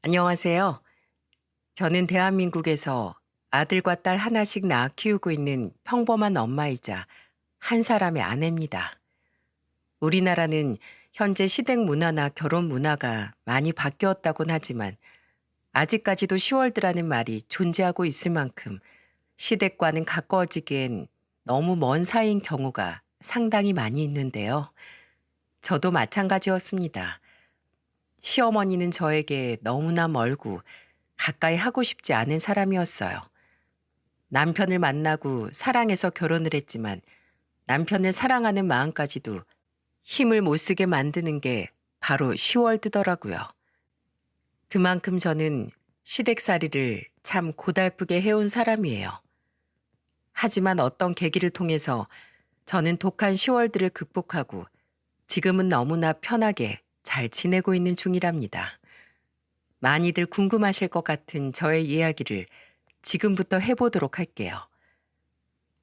안녕하세요. 저는 대한민국에서 아들과 딸 하나씩 낳아 키우고 있는 평범한 엄마이자 한 사람의 아내입니다. 우리나라는 현재 시댁 문화나 결혼 문화가 많이 바뀌었다곤 하지만 아직까지도 시월드라는 말이 존재하고 있을 만큼 시댁과는 가까워지기엔 너무 먼 사이인 경우가 상당히 많이 있는데요. 저도 마찬가지였습니다. 시어머니는 저에게 너무나 멀고 가까이 하고 싶지 않은 사람이었어요. 남편을 만나고 사랑해서 결혼을 했지만 남편을 사랑하는 마음까지도 힘을 못 쓰게 만드는 게 바로 시월드더라고요. 그만큼 저는 시댁살이를 참 고달프게 해온 사람이에요. 하지만 어떤 계기를 통해서 저는 독한 시월드를 극복하고 지금은 너무나 편하게 잘 지내고 있는 중이랍니다. 많이들 궁금하실 것 같은 저의 이야기를 지금부터 해보도록 할게요.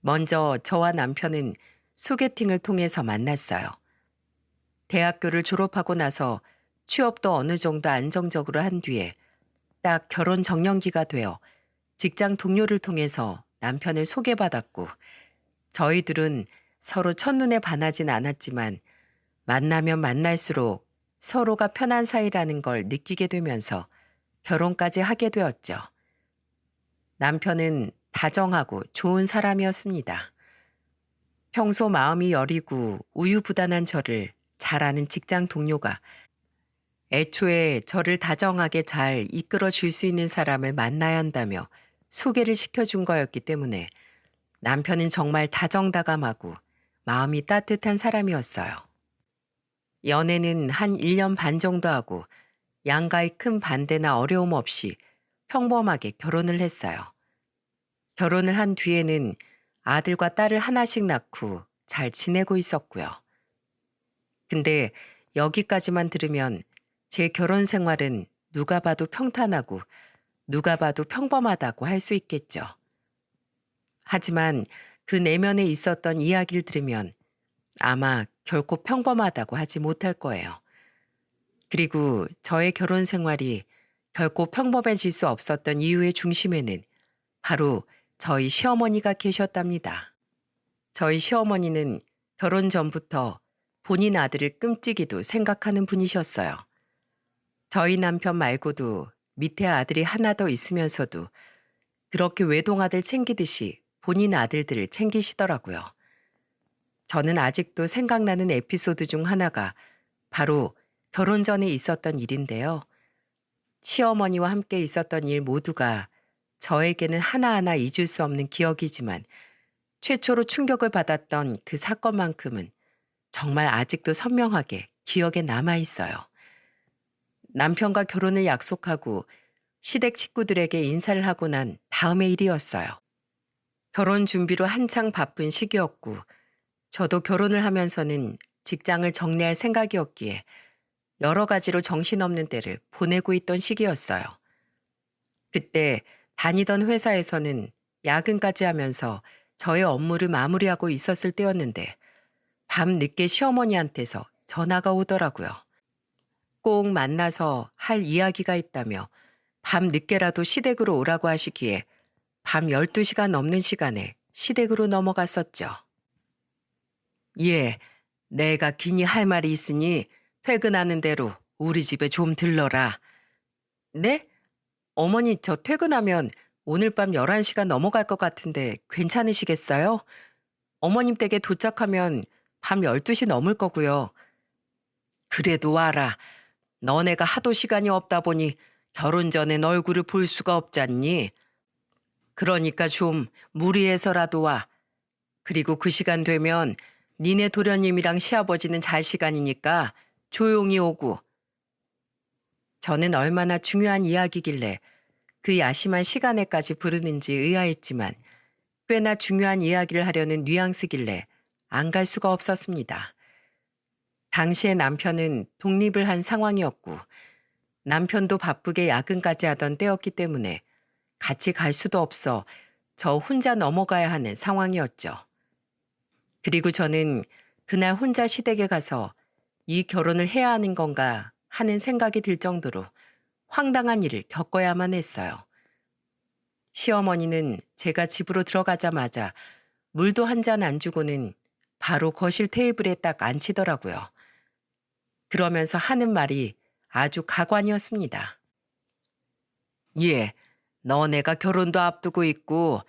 먼저 저와 남편은 소개팅을 통해서 만났어요. 대학교를 졸업하고 나서 취업도 어느 정도 안정적으로 한 뒤에 딱 결혼 정년기가 되어 직장 동료를 통해서 남편을 소개받았고 저희들은 서로 첫눈에 반하진 않았지만 만나면 만날수록 서로가 편한 사이라는 걸 느끼게 되면서 결혼까지 하게 되었죠. 남편은 다정하고 좋은 사람이었습니다. 평소 마음이 여리고 우유부단한 저를 잘 아는 직장 동료가 애초에 저를 다정하게 잘 이끌어 줄 수 있는 사람을 만나야 한다며 소개를 시켜준 거였기 때문에 남편은 정말 다정다감하고 마음이 따뜻한 사람이었어요. 연애는 한 1년 반 정도 하고 양가의 큰 반대나 어려움 없이 평범하게 결혼을 했어요. 결혼을 한 뒤에는 아들과 딸을 하나씩 낳고 잘 지내고 있었고요. 근데 여기까지만 들으면 제 결혼 생활은 누가 봐도 평탄하고 누가 봐도 평범하다고 할 수 있겠죠. 하지만 그 내면에 있었던 이야기를 들으면 아마 결코 평범하다고 하지 못할 거예요. 그리고 저의 결혼 생활이 결코 평범해질 수 없었던 이유의 중심에는 바로 저희 시어머니가 계셨답니다. 저희 시어머니는 결혼 전부터 본인 아들을 끔찍이도 생각하는 분이셨어요. 저희 남편 말고도 밑에 아들이 하나 더 있으면서도 그렇게 외동아들 챙기듯이 본인 아들들을 챙기시더라고요. 저는 아직도 생각나는 에피소드 중 하나가 바로 결혼 전에 있었던 일인데요. 시어머니와 함께 있었던 일 모두가 저에게는 하나하나 잊을 수 없는 기억이지만 최초로 충격을 받았던 그 사건만큼은 정말 아직도 선명하게 기억에 남아 있어요. 남편과 결혼을 약속하고 시댁 식구들에게 인사를 하고 난 다음의 일이었어요. 결혼 준비로 한창 바쁜 시기였고 저도 결혼을 하면서는 직장을 정리할 생각이었기에 여러 가지로 정신없는 때를 보내고 있던 시기였어요. 그때 다니던 회사에서는 야근까지 하면서 저의 업무를 마무리하고 있었을 때였는데 밤 늦게 시어머니한테서 전화가 오더라고요. 꼭 만나서 할 이야기가 있다며 밤 늦게라도 시댁으로 오라고 하시기에 밤 12시가 넘는 시간에 시댁으로 넘어갔었죠. 예, 내가 기니 할 말이 있으니 퇴근하는 대로 우리 집에 좀 들러라. 네? 어머니 저 퇴근하면 오늘 밤 11시가 넘어갈 것 같은데 괜찮으시겠어요? 어머님 댁에 도착하면 밤 12시 넘을 거고요. 그래도 와라. 너네가 하도 시간이 없다 보니 결혼 전엔 얼굴을 볼 수가 없잖니. 그러니까 좀 무리해서라도 와. 그리고 그 시간 되면 니네 도련님이랑 시아버지는 잘 시간이니까 조용히 오고. 저는 얼마나 중요한 이야기길래 그 야심한 시간에까지 부르는지 의아했지만 꽤나 중요한 이야기를 하려는 뉘앙스길래 안 갈 수가 없었습니다. 당시에 남편은 독립을 한 상황이었고 남편도 바쁘게 야근까지 하던 때였기 때문에 같이 갈 수도 없어 저 혼자 넘어가야 하는 상황이었죠. 그리고 저는 그날 혼자 시댁에 가서 이 결혼을 해야 하는 건가 하는 생각이 들 정도로 황당한 일을 겪어야만 했어요. 시어머니는 제가 집으로 들어가자마자 물도 한 잔 안 주고는 바로 거실 테이블에 딱 앉히더라고요. 그러면서 하는 말이 아주 가관이었습니다. 예, 너네가 결혼도 앞두고 있고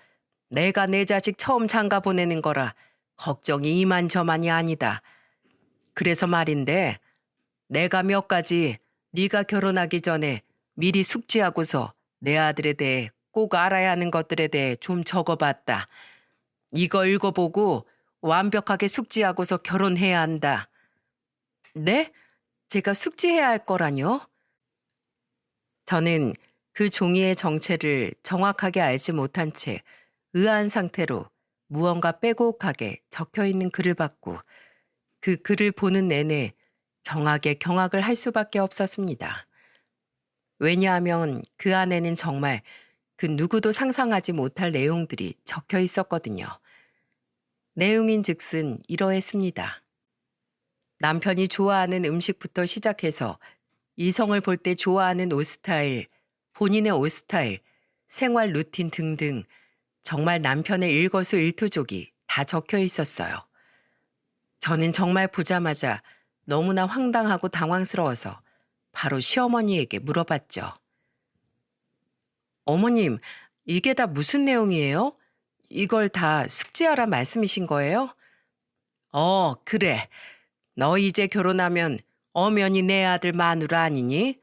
내가 내 자식 처음 장가 보내는 거라 걱정이 이만저만이 아니다. 그래서 말인데 내가 몇 가지 네가 결혼하기 전에 미리 숙지하고서 내 아들에 대해 꼭 알아야 하는 것들에 대해 좀 적어봤다. 이거 읽어보고 완벽하게 숙지하고서 결혼해야 한다. 네? 제가 숙지해야 할 거라뇨? 저는 그 종이의 정체를 정확하게 알지 못한 채 의아한 상태로 무언가 빼곡하게 적혀 있는 글을 받고 그 글을 보는 내내 경악을 할 수밖에 없었습니다. 왜냐하면 그 안에는 정말 그 누구도 상상하지 못할 내용들이 적혀 있었거든요. 내용인 즉슨 이러했습니다. 남편이 좋아하는 음식부터 시작해서 이성을 볼 때 좋아하는 옷 스타일, 본인의 옷 스타일, 생활 루틴 등등 정말 남편의 일거수일투족이 다 적혀 있었어요. 저는 정말 보자마자 너무나 황당하고 당황스러워서 바로 시어머니에게 물어봤죠. 어머님, 이게 다 무슨 내용이에요? 이걸 다 숙지하라 말씀이신 거예요? 그래. 너 이제 결혼하면 엄연히 내 아들 마누라 아니니?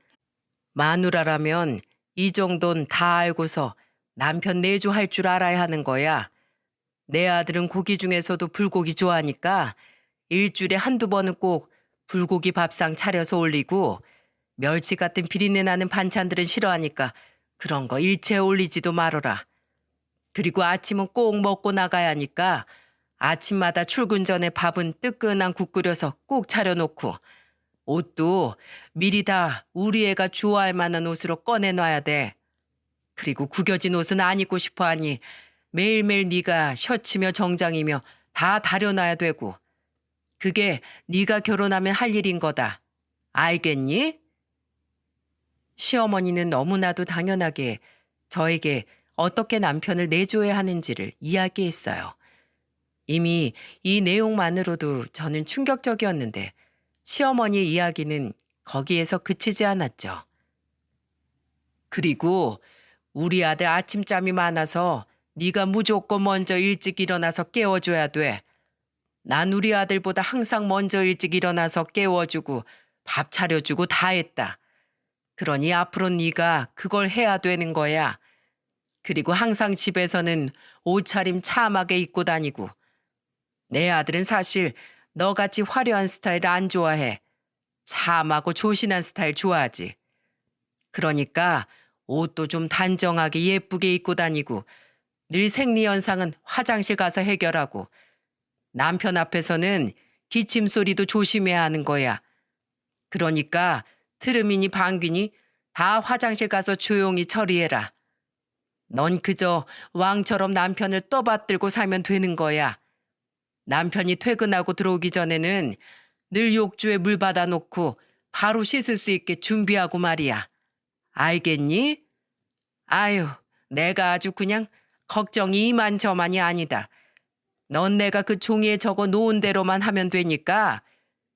마누라라면 이 정도는 다 알고서 남편 내조할 줄 알아야 하는 거야. 내 아들은 고기 중에서도 불고기 좋아하니까 일주일에 한두 번은 꼭 불고기 밥상 차려서 올리고 멸치 같은 비린내 나는 반찬들은 싫어하니까 그런 거 일체 올리지도 말어라. 그리고 아침은 꼭 먹고 나가야 하니까 아침마다 출근 전에 밥은 뜨끈한 국 끓여서 꼭 차려놓고 옷도 미리 다 우리 애가 좋아할 만한 옷으로 꺼내놔야 돼. 그리고 구겨진 옷은 안 입고 싶어 하니 매일매일 네가 셔츠며 정장이며 다 다려놔야 되고 그게 네가 결혼하면 할 일인 거다. 알겠니? 시어머니는 너무나도 당연하게 저에게 어떻게 남편을 내줘야 하는지를 이야기했어요. 이미 이 내용만으로도 저는 충격적이었는데 시어머니의 이야기는 거기에서 그치지 않았죠. 그리고 우리 아들 아침잠이 많아서 네가 무조건 먼저 일찍 일어나서 깨워줘야 돼. 난 우리 아들보다 항상 먼저 일찍 일어나서 깨워주고 밥 차려주고 다 했다. 그러니 앞으로 네가 그걸 해야 되는 거야. 그리고 항상 집에서는 옷차림 참하게 입고 다니고 내 아들은 사실 너같이 화려한 스타일 안 좋아해. 참하고 조신한 스타일 좋아하지. 그러니까 옷도 좀 단정하게 예쁘게 입고 다니고 늘 생리현상은 화장실 가서 해결하고 남편 앞에서는 기침 소리도 조심해야 하는 거야. 그러니까 트름이니 방귀니 다 화장실 가서 조용히 처리해라. 넌 그저 왕처럼 남편을 떠받들고 살면 되는 거야. 남편이 퇴근하고 들어오기 전에는 늘 욕조에 물 받아 놓고 바로 씻을 수 있게 준비하고 말이야. 알겠니? 아유, 내가 아주 그냥 걱정이 이만저만이 아니다. 넌 내가 그 종이에 적어 놓은 대로만 하면 되니까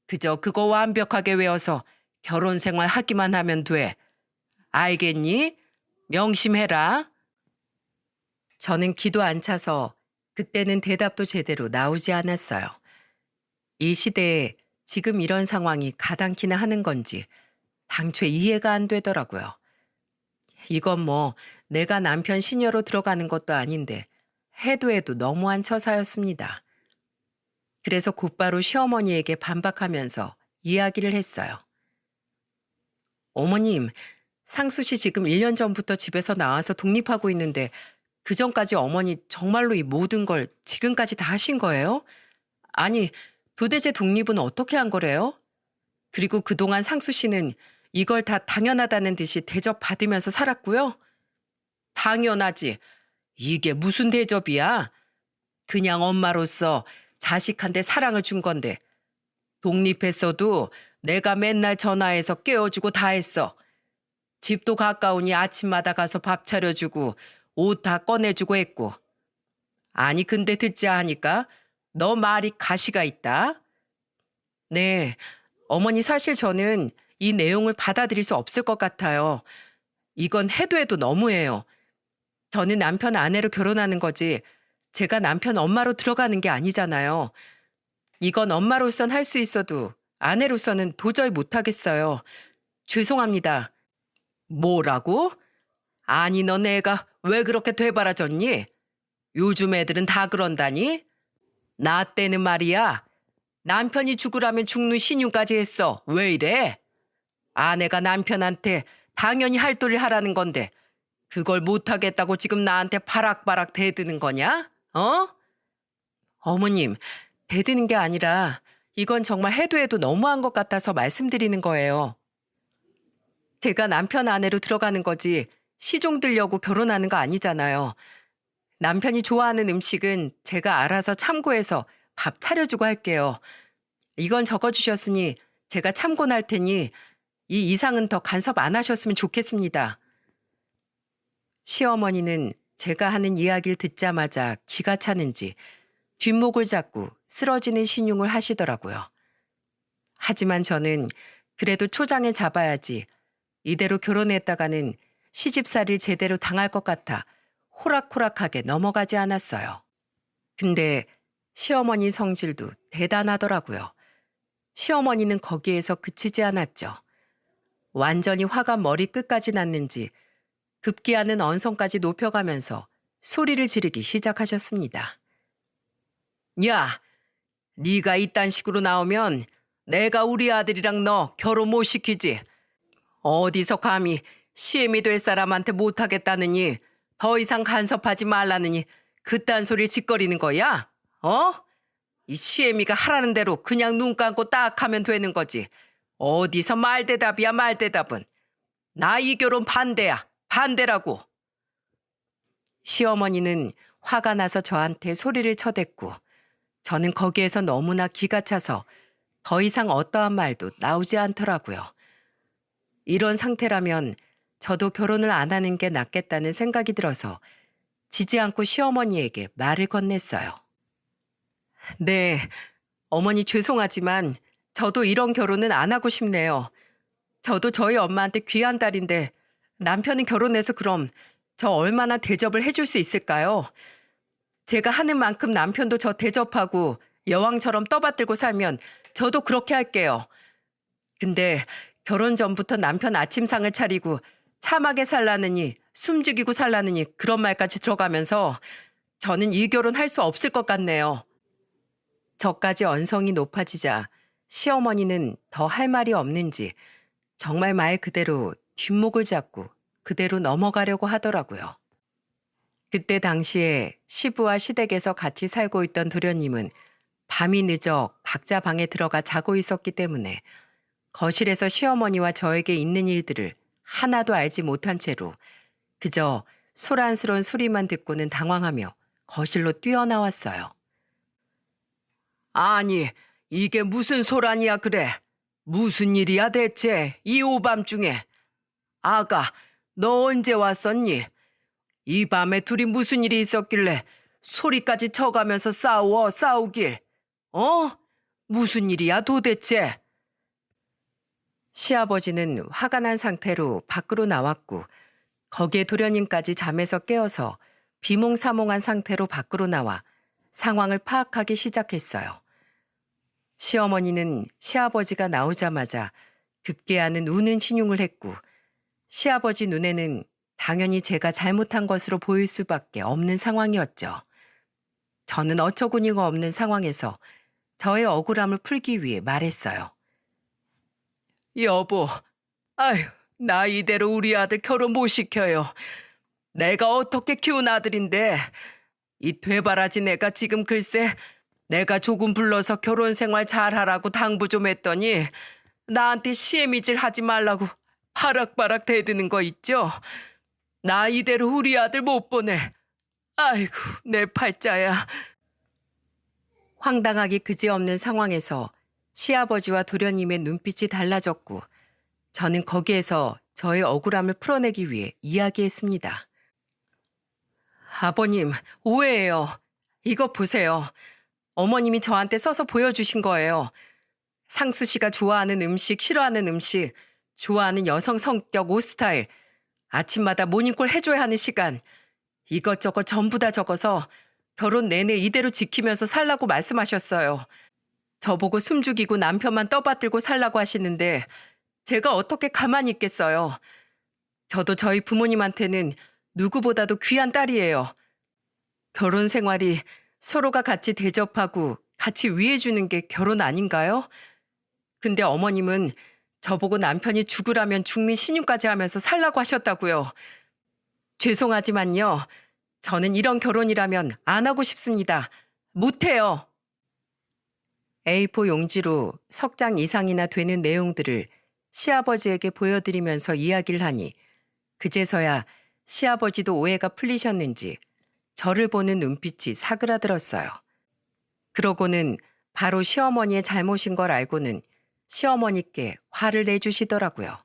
그저 그거 완벽하게 외워서 결혼 생활 하기만 하면 돼. 알겠니? 명심해라. 저는 기도 안 차서 그때는 대답도 제대로 나오지 않았어요. 이 시대에 지금 이런 상황이 가당키나 하는 건지 당최 이해가 안 되더라고요. 이건 뭐 내가 남편 시녀로 들어가는 것도 아닌데 해도 너무한 처사였습니다. 그래서 곧바로 시어머니에게 반박하면서 이야기를 했어요. 어머님, 상수 씨 지금 1년 전부터 집에서 나와서 독립하고 있는데 그 전까지 어머니 정말로 이 모든 걸 지금까지 다 하신 거예요? 아니, 도대체 독립은 어떻게 한 거래요? 그리고 그동안 상수 씨는 이걸 다 당연하다는 듯이 대접받으면서 살았고요. 당연하지. 이게 무슨 대접이야? 그냥 엄마로서 자식한테 사랑을 준 건데 독립했어도 내가 맨날 전화해서 깨워주고 다 했어. 집도 가까우니 아침마다 가서 밥 차려주고 옷 다 꺼내주고 했고. 아니 근데 듣자 하니까 너 말이 가시가 있다. 네, 어머니 사실 저는 이 내용을 받아들일 수 없을 것 같아요. 이건 해도 해도 너무해요. 저는 남편 아내로 결혼하는 거지 제가 남편 엄마로 들어가는 게 아니잖아요. 이건 엄마로선 할 수 있어도 아내로서는 도저히 못하겠어요. 죄송합니다. 뭐라고? 아니 너네 애가 왜 그렇게 되바라졌니? 요즘 애들은 다 그런다니? 나 때는 말이야. 남편이 죽으라면 죽는 신용까지 했어. 왜 이래? 아내가 남편한테 당연히 할 도리를 하라는 건데 그걸 못하겠다고 지금 나한테 바락바락 대드는 거냐? 어? 어머님, 대드는 게 아니라 이건 정말 해도 해도 너무한 것 같아서 말씀드리는 거예요. 제가 남편 아내로 들어가는 거지 시종 들려고 결혼하는 거 아니잖아요. 남편이 좋아하는 음식은 제가 알아서 참고해서 밥 차려주고 할게요. 이건 적어주셨으니 제가 참고할 테니 이 이상은 더 간섭 안 하셨으면 좋겠습니다. 시어머니는 제가 하는 이야기를 듣자마자 기가 차는지 뒷목을 잡고 쓰러지는 신용을 하시더라고요. 하지만 저는 그래도 초장에 잡아야지 이대로 결혼했다가는 시집살이를 제대로 당할 것 같아 호락호락하게 넘어가지 않았어요. 근데 시어머니 성질도 대단하더라고요. 시어머니는 거기에서 그치지 않았죠. 완전히 화가 머리끝까지 났는지 급기야는 언성까지 높여가면서 소리를 지르기 시작하셨습니다. 야, 네가 이딴 식으로 나오면 내가 우리 아들이랑 너 결혼 못 시키지. 어디서 감히 시엠이 될 사람한테 못하겠다느니 더 이상 간섭하지 말라느니 그딴 소리 짓거리는 거야? 어? 이 시애미가 하라는 대로 그냥 눈 감고 딱 하면 되는 거지. 어디서 말대답이야 말대답은. 나 이 결혼 반대야. 반대라고. 시어머니는 화가 나서 저한테 소리를 쳐댔고 저는 거기에서 너무나 기가 차서 더 이상 어떠한 말도 나오지 않더라고요. 이런 상태라면 저도 결혼을 안 하는 게 낫겠다는 생각이 들어서 지지 않고 시어머니에게 말을 건넸어요. 네, 어머니 죄송하지만 저도 이런 결혼은 안 하고 싶네요. 저도 저희 엄마한테 귀한 딸인데 남편은 결혼해서 그럼 저 얼마나 대접을 해줄 수 있을까요? 제가 하는 만큼 남편도 저 대접하고 여왕처럼 떠받들고 살면 저도 그렇게 할게요. 근데 결혼 전부터 남편 아침상을 차리고 참하게 살라느니 숨죽이고 살라느니 그런 말까지 들어가면서 저는 이 결혼 할 수 없을 것 같네요. 저까지 언성이 높아지자 시어머니는 더 할 말이 없는지 정말 말 그대로 뒷목을 잡고 그대로 넘어가려고 하더라고요. 그때 당시에 시부와 시댁에서 같이 살고 있던 도련님은 밤이 늦어 각자 방에 들어가 자고 있었기 때문에 거실에서 시어머니와 저에게 있는 일들을 하나도 알지 못한 채로 그저 소란스러운 소리만 듣고는 당황하며 거실로 뛰어나왔어요. 아니, 이게 무슨 소란이야 그래? 무슨 일이야 대체 이 오밤중에? 아가, 너 언제 왔었니? 이 밤에 둘이 무슨 일이 있었길래 소리까지 쳐가면서 싸우길? 어? 무슨 일이야 도대체? 시아버지는 화가 난 상태로 밖으로 나왔고 거기에 도련님까지 잠에서 깨어서 비몽사몽한 상태로 밖으로 나와 상황을 파악하기 시작했어요. 시어머니는 시아버지가 나오자마자 급기야는 우는 신용을 했고 시아버지 눈에는 당연히 제가 잘못한 것으로 보일 수밖에 없는 상황이었죠. 저는 어처구니가 없는 상황에서 저의 억울함을 풀기 위해 말했어요. 여보, 아휴, 나 이대로 우리 아들 결혼 못 시켜요. 내가 어떻게 키운 아들인데 이 되바라진 애가 지금 글쎄 내가 조금 불러서 결혼 생활 잘하라고 당부 좀 했더니 나한테 시애미질 하지 말라고 바락바락 대드는 거 있죠? 나 이대로 우리 아들 못 보내. 아이고 내 팔자야. 황당하기 그지없는 상황에서 시아버지와 도련님의 눈빛이 달라졌고 저는 거기에서 저의 억울함을 풀어내기 위해 이야기했습니다. 아버님, 오해예요. 이거 보세요. 어머님이 저한테 써서 보여주신 거예요. 상수 씨가 좋아하는 음식, 싫어하는 음식, 좋아하는 여성 성격, 옷 스타일, 아침마다 모닝콜 해줘야 하는 시간, 이것저것 전부 다 적어서 결혼 내내 이대로 지키면서 살라고 말씀하셨어요. 저보고 숨죽이고 남편만 떠받들고 살라고 하시는데 제가 어떻게 가만히 있겠어요. 저도 저희 부모님한테는 누구보다도 귀한 딸이에요. 결혼 생활이 서로가 같이 대접하고 같이 위해주는 게 결혼 아닌가요? 근데 어머님은 저보고 남편이 죽으라면 죽는 신용까지 하면서 살라고 하셨다고요. 죄송하지만요. 저는 이런 결혼이라면 안 하고 싶습니다. 못해요. A4 용지로 석 장 이상이나 되는 내용들을 시아버지에게 보여드리면서 이야기를 하니 그제서야 시아버지도 오해가 풀리셨는지 저를 보는 눈빛이 사그라들었어요. 그러고는 바로 시어머니의 잘못인 걸 알고는 시어머니께 화를 내주시더라고요.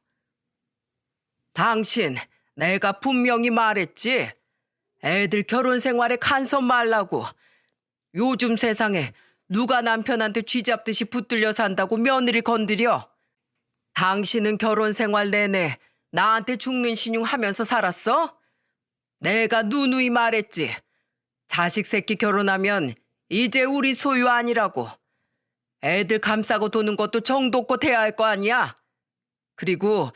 당신, 내가 분명히 말했지. 애들 결혼 생활에 간섭 말라고. 요즘 세상에 누가 남편한테 쥐잡듯이 붙들려 산다고 며느리 건드려. 당신은 결혼 생활 내내 나한테 죽는 신용 하면서 살았어? 내가 누누이 말했지. 자식 새끼 결혼하면 이제 우리 소유 아니라고. 애들 감싸고 도는 것도 정도껏 해야 할 거 아니야? 그리고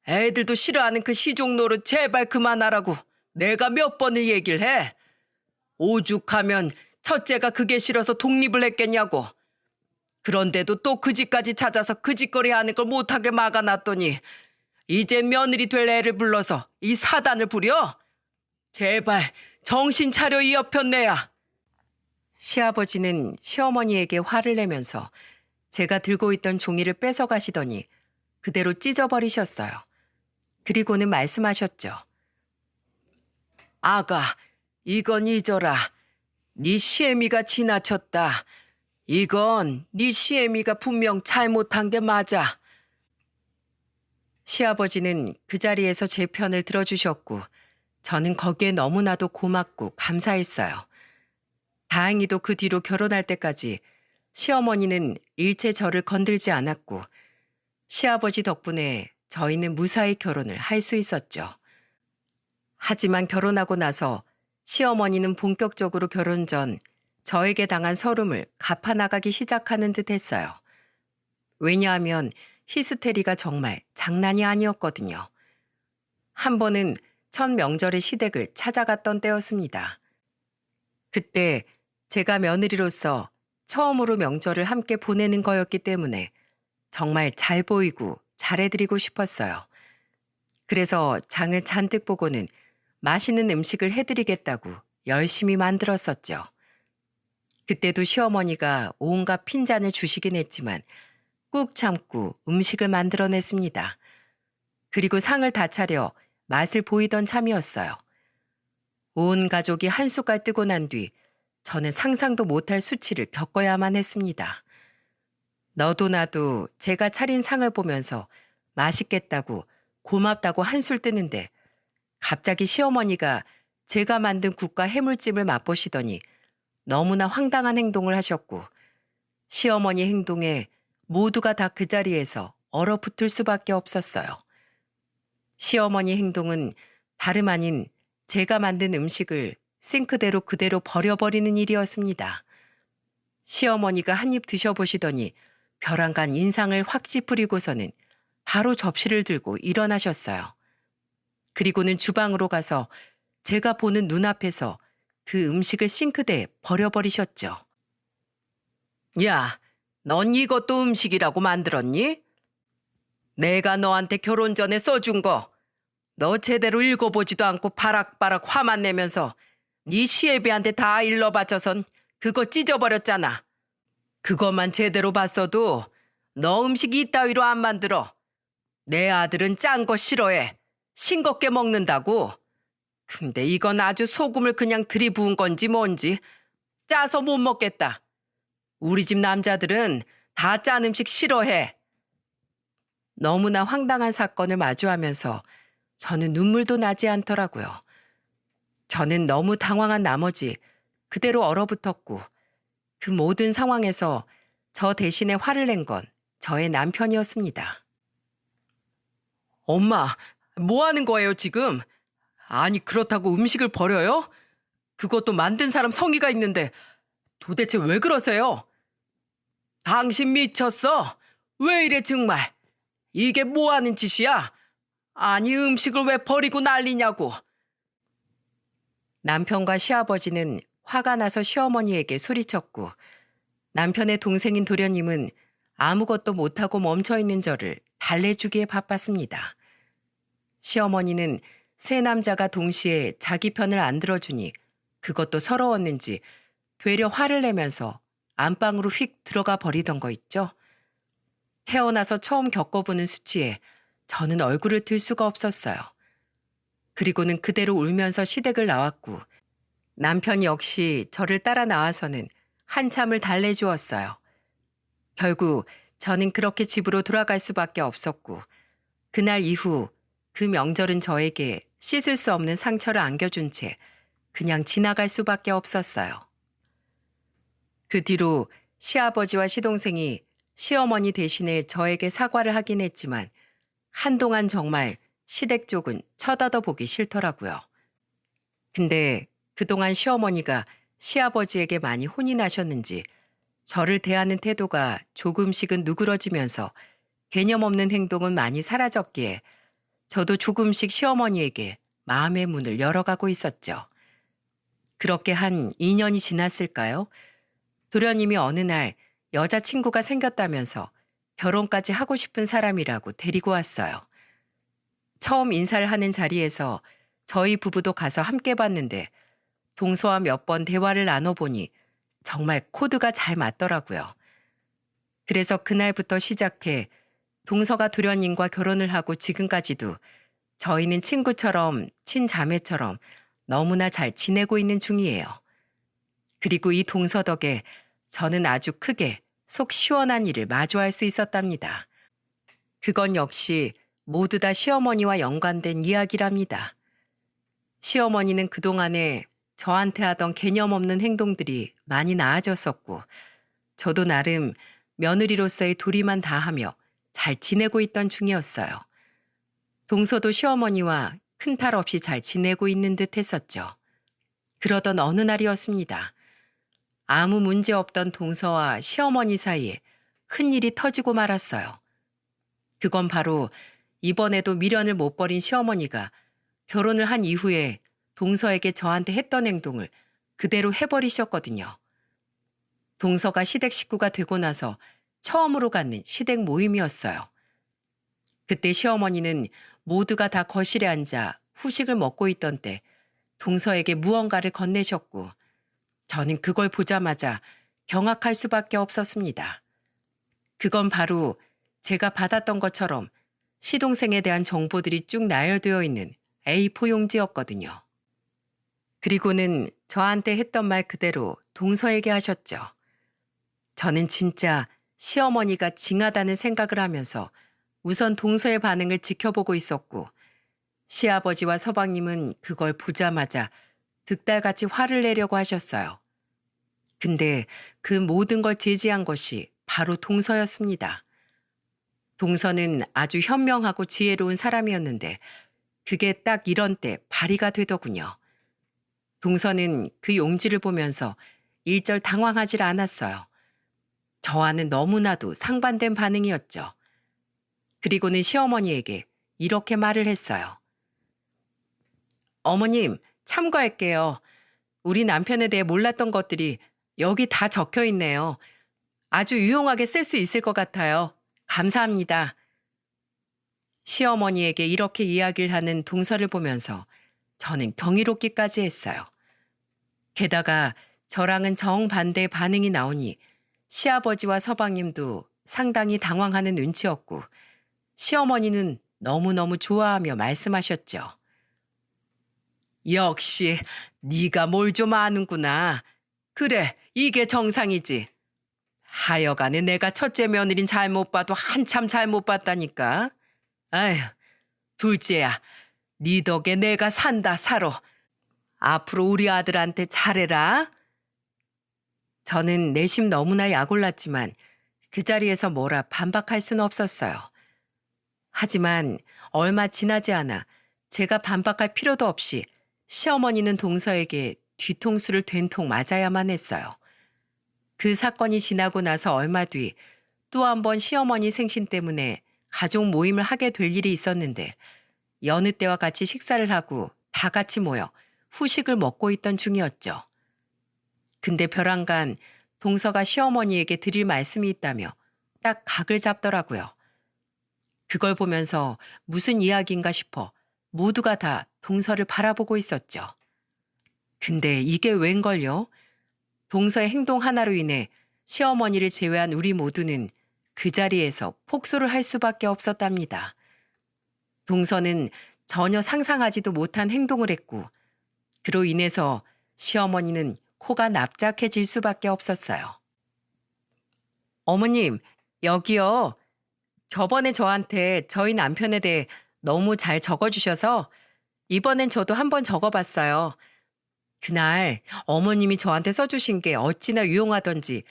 애들도 싫어하는 그 시종 노릇 제발 그만하라고 내가 몇 번을 얘기를 해. 오죽하면 첫째가 그게 싫어서 독립을 했겠냐고. 그런데도 또 그 집까지 찾아서 그 짓거리 하는 걸 못하게 막아놨더니 이제 며느리 될 애를 불러서 이 사단을 부려? 제발 정신 차려 이 여편네야. 시아버지는 시어머니에게 화를 내면서 제가 들고 있던 종이를 뺏어가시더니 그대로 찢어버리셨어요. 그리고는 말씀하셨죠. 아가, 이건 잊어라. 네 시애미가 지나쳤다. 이건 네 시애미가 분명 잘못한 게 맞아. 시아버지는 그 자리에서 제 편을 들어주셨고 저는 거기에 너무나도 고맙고 감사했어요. 다행히도 그 뒤로 결혼할 때까지 시어머니는 일체 저를 건들지 않았고 시아버지 덕분에 저희는 무사히 결혼을 할 수 있었죠. 하지만 결혼하고 나서 시어머니는 본격적으로 결혼 전 저에게 당한 서름을 갚아나가기 시작하는 듯 했어요. 왜냐하면 히스테리가 정말 장난이 아니었거든요. 한 번은 첫 명절의 시댁을 찾아갔던 때였습니다. 그때 제가 며느리로서 처음으로 명절을 함께 보내는 거였기 때문에 정말 잘 보이고 잘해드리고 싶었어요. 그래서 장을 잔뜩 보고는 맛있는 음식을 해드리겠다고 열심히 만들었었죠. 그때도 시어머니가 온갖 핀잔을 주시긴 했지만 꾹 참고 음식을 만들어냈습니다. 그리고 상을 다 차려 맛을 보이던 참이었어요. 온 가족이 한 숟갈 뜨고 난 뒤 저는 상상도 못할 수치를 겪어야만 했습니다. 너도 나도 제가 차린 상을 보면서 맛있겠다고 고맙다고 한술 뜨는데 갑자기 시어머니가 제가 만든 국과 해물찜을 맛보시더니 너무나 황당한 행동을 하셨고 시어머니 행동에 모두가 다 그 자리에서 얼어붙을 수밖에 없었어요. 시어머니 행동은 다름 아닌 제가 만든 음식을 싱크대로 그대로 버려버리는 일이었습니다. 시어머니가 한 입 드셔보시더니 벼랑간 인상을 확 찌푸리고서는 바로 접시를 들고 일어나셨어요. 그리고는 주방으로 가서 제가 보는 눈앞에서 그 음식을 싱크대에 버려버리셨죠. 야, 넌 이것도 음식이라고 만들었니? 내가 너한테 결혼 전에 써준 거 너 제대로 읽어보지도 않고 바락바락 화만 내면서 네 시애비한테 다 일러바쳐선 그거 찢어버렸잖아. 그것만 제대로 봤어도 너 음식 이따위로 안 만들어. 내 아들은 짠 거 싫어해. 싱겁게 먹는다고. 근데 이건 아주 소금을 그냥 들이부은 건지 뭔지 짜서 못 먹겠다. 우리 집 남자들은 다 짠 음식 싫어해. 너무나 황당한 사건을 마주하면서 저는 눈물도 나지 않더라고요. 저는 너무 당황한 나머지 그대로 얼어붙었고 그 모든 상황에서 저 대신에 화를 낸 건 저의 남편이었습니다. 엄마, 뭐 하는 거예요, 지금? 아니, 그렇다고 음식을 버려요? 그것도 만든 사람 성의가 있는데 도대체 왜 그러세요? 당신 미쳤어? 왜 이래 정말? 이게 뭐 하는 짓이야? 아니, 음식을 왜 버리고 난리냐고. 남편과 시아버지는 화가 나서 시어머니에게 소리쳤고 남편의 동생인 도련님은 아무것도 못하고 멈춰있는 저를 달래주기에 바빴습니다. 시어머니는 세 남자가 동시에 자기 편을 안 들어주니 그것도 서러웠는지 되려 화를 내면서 안방으로 휙 들어가 버리던 거 있죠. 태어나서 처음 겪어보는 수치에 저는 얼굴을 들 수가 없었어요. 그리고는 그대로 울면서 시댁을 나왔고 남편 역시 저를 따라 나와서는 한참을 달래주었어요. 결국 저는 그렇게 집으로 돌아갈 수밖에 없었고 그날 이후 그 명절은 저에게 씻을 수 없는 상처를 안겨준 채 그냥 지나갈 수밖에 없었어요. 그 뒤로 시아버지와 시동생이 시어머니 대신에 저에게 사과를 하긴 했지만 한동안 정말 시댁 쪽은 쳐다도 보기 싫더라고요. 근데 그동안 시어머니가 시아버지에게 많이 혼이 나셨는지 저를 대하는 태도가 조금씩은 누그러지면서 개념 없는 행동은 많이 사라졌기에 저도 조금씩 시어머니에게 마음의 문을 열어가고 있었죠. 그렇게 한 2년이 지났을까요? 도련님이 어느 날 여자친구가 생겼다면서 결혼까지 하고 싶은 사람이라고 데리고 왔어요. 처음 인사를 하는 자리에서 저희 부부도 가서 함께 봤는데 동서와 몇 번 대화를 나눠보니 정말 코드가 잘 맞더라고요. 그래서 그날부터 시작해 동서가 도련님과 결혼을 하고 지금까지도 저희는 친구처럼 친자매처럼 너무나 잘 지내고 있는 중이에요. 그리고 이 동서 덕에 저는 아주 크게 속 시원한 일을 마주할 수 있었답니다. 그건 역시 모두 다 시어머니와 연관된 이야기랍니다. 시어머니는 그동안에 저한테 하던 개념 없는 행동들이 많이 나아졌었고 저도 나름 며느리로서의 도리만 다하며 잘 지내고 있던 중이었어요. 동서도 시어머니와 큰 탈 없이 잘 지내고 있는 듯 했었죠. 그러던 어느 날이었습니다. 아무 문제 없던 동서와 시어머니 사이에 큰일이 터지고 말았어요. 그건 바로 이번에도 미련을 못 버린 시어머니가 결혼을 한 이후에 동서에게 저한테 했던 행동을 그대로 해버리셨거든요. 동서가 시댁 식구가 되고 나서 처음으로 갖는 시댁 모임이었어요. 그때 시어머니는 모두가 다 거실에 앉아 후식을 먹고 있던 때 동서에게 무언가를 건네셨고 저는 그걸 보자마자 경악할 수밖에 없었습니다. 그건 바로 제가 받았던 것처럼 시동생에 대한 정보들이 쭉 나열되어 있는 A4 용지였거든요. 그리고는 저한테 했던 말 그대로 동서에게 하셨죠. 저는 진짜 시어머니가 징하다는 생각을 하면서 우선 동서의 반응을 지켜보고 있었고 시아버지와 서방님은 그걸 보자마자 득달같이 화를 내려고 하셨어요. 근데 그 모든 걸 제지한 것이 바로 동서였습니다. 동서는 아주 현명하고 지혜로운 사람이었는데 그게 딱 이런 때 발휘가 되더군요. 동서는 그 용지를 보면서 일절 당황하질 않았어요. 저와는 너무나도 상반된 반응이었죠. 그리고는 시어머니에게 이렇게 말을 했어요. 어머님, 참고할게요. 우리 남편에 대해 몰랐던 것들이 여기 다 적혀 있네요. 아주 유용하게 쓸 수 있을 것 같아요. 감사합니다. 시어머니에게 이렇게 이야기를 하는 동서를 보면서 저는 경이롭기까지 했어요. 게다가 저랑은 정반대의 반응이 나오니 시아버지와 서방님도 상당히 당황하는 눈치였고 시어머니는 너무너무 좋아하며 말씀하셨죠. 역시 네가 뭘 좀 아는구나. 그래, 이게 정상이지. 하여간에 내가 첫째 며느린 잘못 봐도 한참 잘못 봤다니까. 아휴, 둘째야, 네 덕에 내가 산다 살아. 앞으로 우리 아들한테 잘해라. 저는 내심 너무나 약올랐지만 그 자리에서 뭐라 반박할 수는 없었어요. 하지만 얼마 지나지 않아 제가 반박할 필요도 없이 시어머니는 동서에게 뒤통수를 된통 맞아야만 했어요. 그 사건이 지나고 나서 얼마 뒤 또 한 번 시어머니 생신 때문에 가족 모임을 하게 될 일이 있었는데 여느 때와 같이 식사를 하고 다 같이 모여 후식을 먹고 있던 중이었죠. 근데 벼랑간 동서가 시어머니에게 드릴 말씀이 있다며 딱 각을 잡더라고요. 그걸 보면서 무슨 이야기인가 싶어 모두가 다 동서를 바라보고 있었죠. 근데 이게 웬걸요? 동서의 행동 하나로 인해 시어머니를 제외한 우리 모두는 그 자리에서 폭소를 할 수밖에 없었답니다. 동서는 전혀 상상하지도 못한 행동을 했고 그로 인해서 시어머니는 코가 납작해질 수밖에 없었어요. 어머님, 여기요. 저번에 저한테 저희 남편에 대해 너무 잘 적어주셔서 이번엔 저도 한번 적어봤어요. 그날 어머님이 저한테 써주신 게 어찌나 유용하던지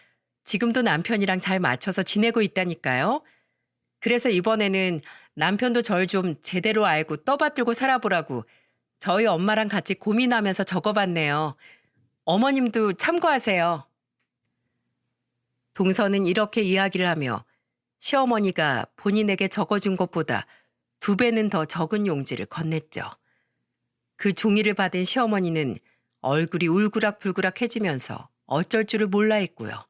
지금도 남편이랑 잘 맞춰서 지내고 있다니까요. 그래서 이번에는 남편도 절 좀 제대로 알고 떠받들고 살아보라고 저희 엄마랑 같이 고민하면서 적어봤네요. 어머님도 참고하세요. 동서는 이렇게 이야기를 하며 시어머니가 본인에게 적어준 것보다 2배는 더 적은 용지를 건넸죠. 그 종이를 받은 시어머니는 얼굴이 울그락불그락해지면서 어쩔 줄을 몰라 했고요.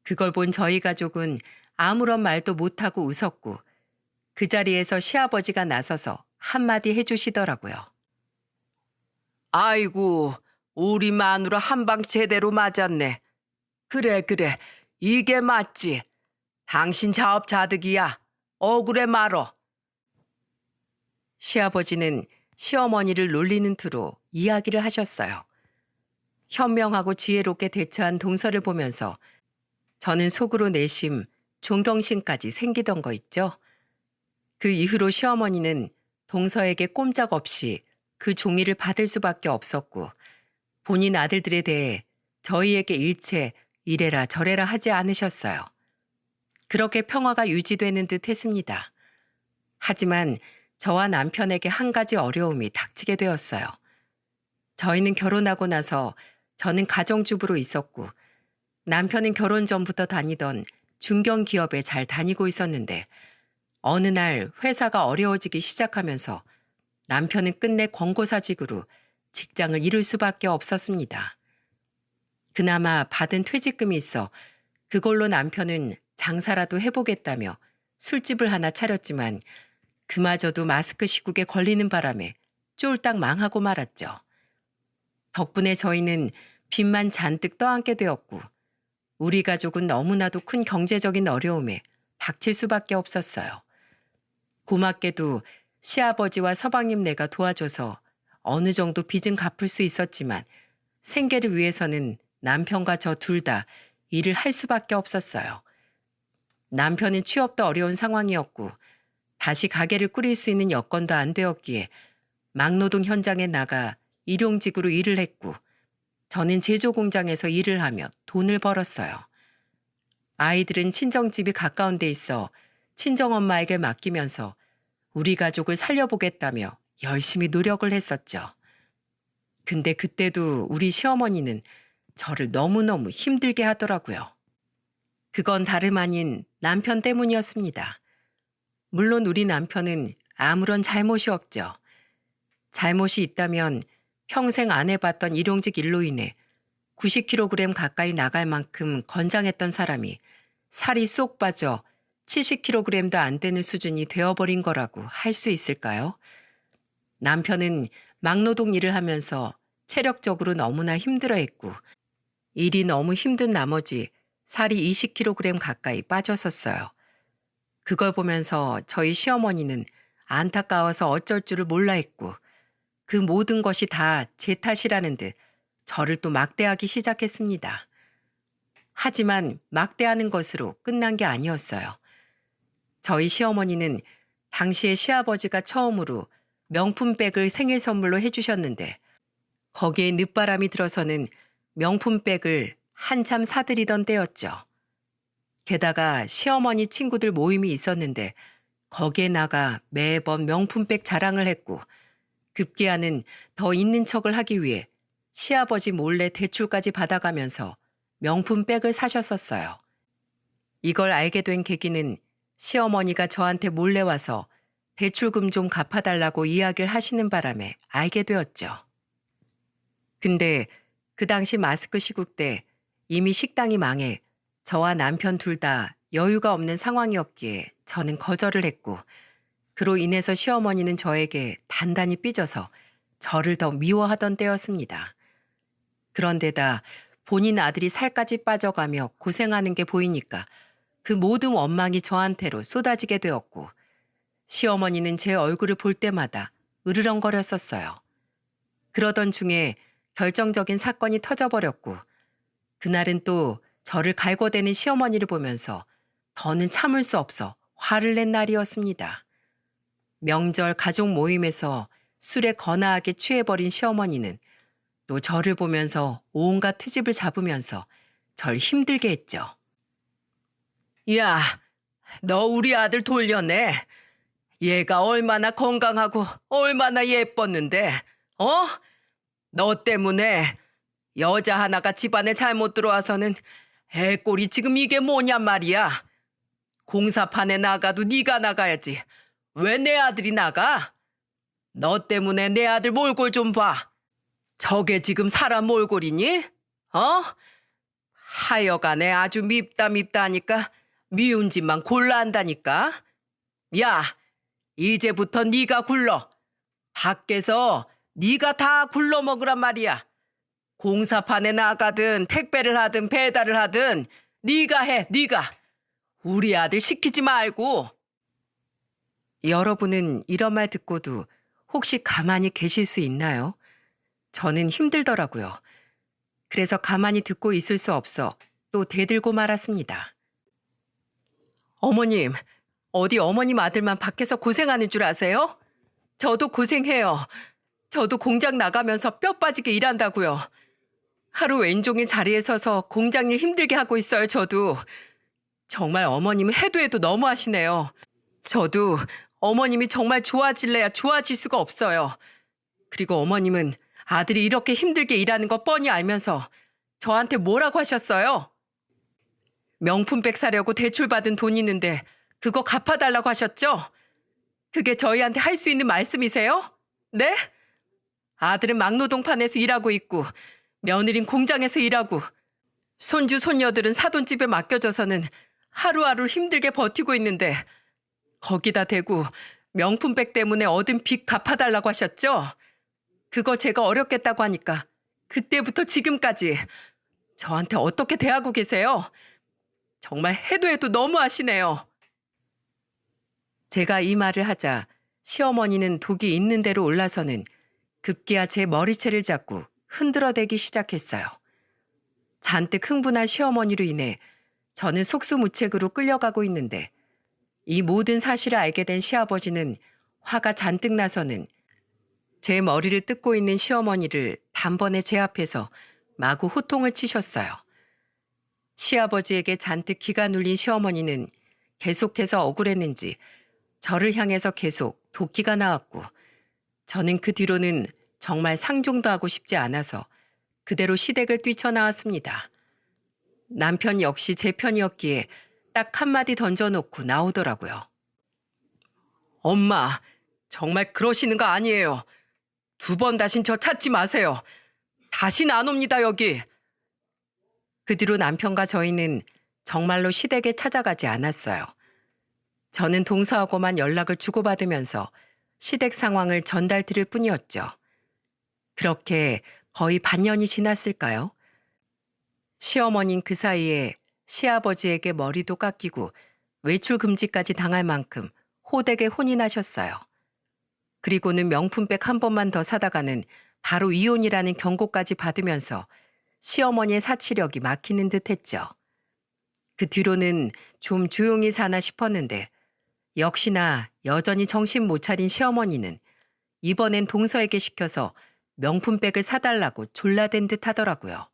그걸 본 저희 가족은 아무런 말도 못하고 웃었고 그 자리에서 시아버지가 나서서 한마디 해주시더라고요. 아이고, 우리 마누라 한방 제대로 맞았네. 그래, 이게 맞지. 당신 자업자득이야. 억울해 말어. 시아버지는 시어머니를 놀리는 투로 이야기를 하셨어요. 현명하고 지혜롭게 대처한 동서를 보면서 저는 속으로 내심 존경심까지 생기던 거 있죠. 그 이후로 시어머니는 동서에게 꼼짝없이 그 종이를 받을 수밖에 없었고 본인 아들들에 대해 저희에게 일체 이래라 저래라 하지 않으셨어요. 그렇게 평화가 유지되는 듯 했습니다. 하지만 저와 남편에게 한 가지 어려움이 닥치게 되었어요. 저희는 결혼하고 나서 저는 가정주부로 있었고 남편은 결혼 전부터 다니던 중견기업에 잘 다니고 있었는데 어느 날 회사가 어려워지기 시작하면서 남편은 끝내 권고사직으로 직장을 잃을 수밖에 없었습니다. 그나마 받은 퇴직금이 있어 그걸로 남편은 장사라도 해보겠다며 술집을 하나 차렸지만 그마저도 마스크 시국에 걸리는 바람에 쫄딱 망하고 말았죠. 덕분에 저희는 빚만 잔뜩 떠안게 되었고 우리 가족은 너무나도 큰 경제적인 어려움에 닥칠 수밖에 없었어요. 고맙게도 시아버지와 서방님네가 도와줘서 어느 정도 빚은 갚을 수 있었지만 생계를 위해서는 남편과 저 둘 다 일을 할 수밖에 없었어요. 남편은 취업도 어려운 상황이었고 다시 가게를 꾸릴 수 있는 여건도 안 되었기에 막노동 현장에 나가 일용직으로 일을 했고 저는 제조 공장에서 일을 하며 돈을 벌었어요. 아이들은 친정집이 가까운 데 있어 친정엄마에게 맡기면서 우리 가족을 살려보겠다며 열심히 노력을 했었죠. 근데 그때도 우리 시어머니는 저를 너무너무 힘들게 하더라고요. 그건 다름 아닌 남편 때문이었습니다. 물론 우리 남편은 아무런 잘못이 없죠. 잘못이 있다면 평생 안 해봤던 일용직 일로 인해 90kg 가까이 나갈 만큼 건장했던 사람이 살이 쏙 빠져 70kg도 안 되는 수준이 되어버린 거라고 할 수 있을까요? 남편은 막노동 일을 하면서 체력적으로 너무나 힘들어했고 일이 너무 힘든 나머지 살이 20kg 가까이 빠졌었어요. 그걸 보면서 저희 시어머니는 안타까워서 어쩔 줄을 몰라 했고 그 모든 것이 다 제 탓이라는 듯 저를 또 막대하기 시작했습니다. 하지만 막대하는 것으로 끝난 게 아니었어요. 저희 시어머니는 당시에 시아버지가 처음으로 명품백을 생일 선물로 해주셨는데 거기에 늦바람이 들어서는 명품백을 한참 사들이던 때였죠. 게다가 시어머니 친구들 모임이 있었는데 거기에 나가 매번 명품백 자랑을 했고 급기야는 더 있는 척을 하기 위해 시아버지 몰래 대출까지 받아가면서 명품백을 사셨었어요. 이걸 알게 된 계기는 시어머니가 저한테 몰래 와서 대출금 좀 갚아달라고 이야기를 하시는 바람에 알게 되었죠. 근데 그 당시 마스크 시국 때 이미 식당이 망해 저와 남편 둘 다 여유가 없는 상황이었기에 저는 거절을 했고 그로 인해서 시어머니는 저에게 단단히 삐져서 저를 더 미워하던 때였습니다. 그런데다 본인 아들이 살까지 빠져가며 고생하는 게 보이니까 그 모든 원망이 저한테로 쏟아지게 되었고 시어머니는 제 얼굴을 볼 때마다 으르렁거렸었어요. 그러던 중에 결정적인 사건이 터져버렸고 그날은 또 저를 갈궈대는 시어머니를 보면서 더는 참을 수 없어 화를 낸 날이었습니다. 명절 가족 모임에서 술에 거나하게 취해버린 시어머니는 또 저를 보면서 온갖 트집을 잡으면서 절 힘들게 했죠. 야, 너 우리 아들 돌렸네. 얘가 얼마나 건강하고 얼마나 예뻤는데, 어? 너 때문에 여자 하나가 집안에 잘못 들어와서는 애꼴이 지금 이게 뭐냔 말이야. 공사판에 나가도 네가 나가야지. 왜 내 아들이 나가? 너 때문에 내 아들 몰골 좀 봐. 저게 지금 사람 몰골이니? 어? 하여간에 아주 밉다 하니까 미운 짓만 골라 한다니까. 야, 이제부터 네가 굴러. 밖에서 네가 다 굴러 먹으란 말이야. 공사판에 나가든 택배를 하든 배달을 하든 네가 해, 네가. 우리 아들 시키지 말고. 여러분은 이런 말 듣고도 혹시 가만히 계실 수 있나요? 저는 힘들더라고요. 그래서 가만히 듣고 있을 수 없어 또 대들고 말았습니다. 어머님, 어디 어머님 아들만 밖에서 고생하는 줄 아세요? 저도 고생해요. 저도 공장 나가면서 뼈 빠지게 일한다고요. 하루 왼종일 자리에 서서 공장 일 힘들게 하고 있어요, 저도. 정말 어머님은 해도 해도 너무하시네요. 저도 어머님이 정말 좋아질래야 좋아질 수가 없어요. 그리고 어머님은 아들이 이렇게 힘들게 일하는 거 뻔히 알면서 저한테 뭐라고 하셨어요? 명품백 사려고 대출받은 돈 있는데 그거 갚아달라고 하셨죠? 그게 저희한테 할 수 있는 말씀이세요? 네? 아들은 막노동판에서 일하고 있고 며느린 공장에서 일하고 손주 손녀들은 사돈집에 맡겨져서는 하루하루 힘들게 버티고 있는데 거기다 대고 명품백 때문에 얻은 빚 갚아달라고 하셨죠? 그거 제가 어렵겠다고 하니까 그때부터 지금까지 저한테 어떻게 대하고 계세요? 정말 해도 해도 너무하시네요. 제가 이 말을 하자 시어머니는 독이 있는 대로 올라서는 급기야 제 머리채를 잡고 흔들어대기 시작했어요. 잔뜩 흥분한 시어머니로 인해 저는 속수무책으로 끌려가고 있는데 이 모든 사실을 알게 된 시아버지는 화가 잔뜩 나서는 제 머리를 뜯고 있는 시어머니를 단번에 제 앞에서 마구 호통을 치셨어요. 시아버지에게 잔뜩 기가 눌린 시어머니는 계속해서 억울했는지 저를 향해서 계속 도끼가 나왔고 저는 그 뒤로는 정말 상종도 하고 싶지 않아서 그대로 시댁을 뛰쳐나왔습니다. 남편 역시 제 편이었기에 딱 한마디 던져놓고 나오더라고요. 엄마, 정말 그러시는 거 아니에요. 2번 다신 저 찾지 마세요. 다신 안 옵니다, 여기. 그 뒤로 남편과 저희는 정말로 시댁에 찾아가지 않았어요. 저는 동서하고만 연락을 주고받으면서 시댁 상황을 전달드릴 뿐이었죠. 그렇게 거의 반년이 지났을까요? 시어머니는 그 사이에 시아버지에게 머리도 깎이고 외출 금지까지 당할 만큼 호되게 혼이 나셨어요. 그리고는 명품백 한 번만 더 사다가는 바로 이혼이라는 경고까지 받으면서 시어머니의 사치력이 막히는 듯 했죠. 그 뒤로는 좀 조용히 사나 싶었는데 역시나 여전히 정신 못 차린 시어머니는 이번엔 동서에게 시켜서 명품백을 사달라고 졸라댄 듯 하더라고요.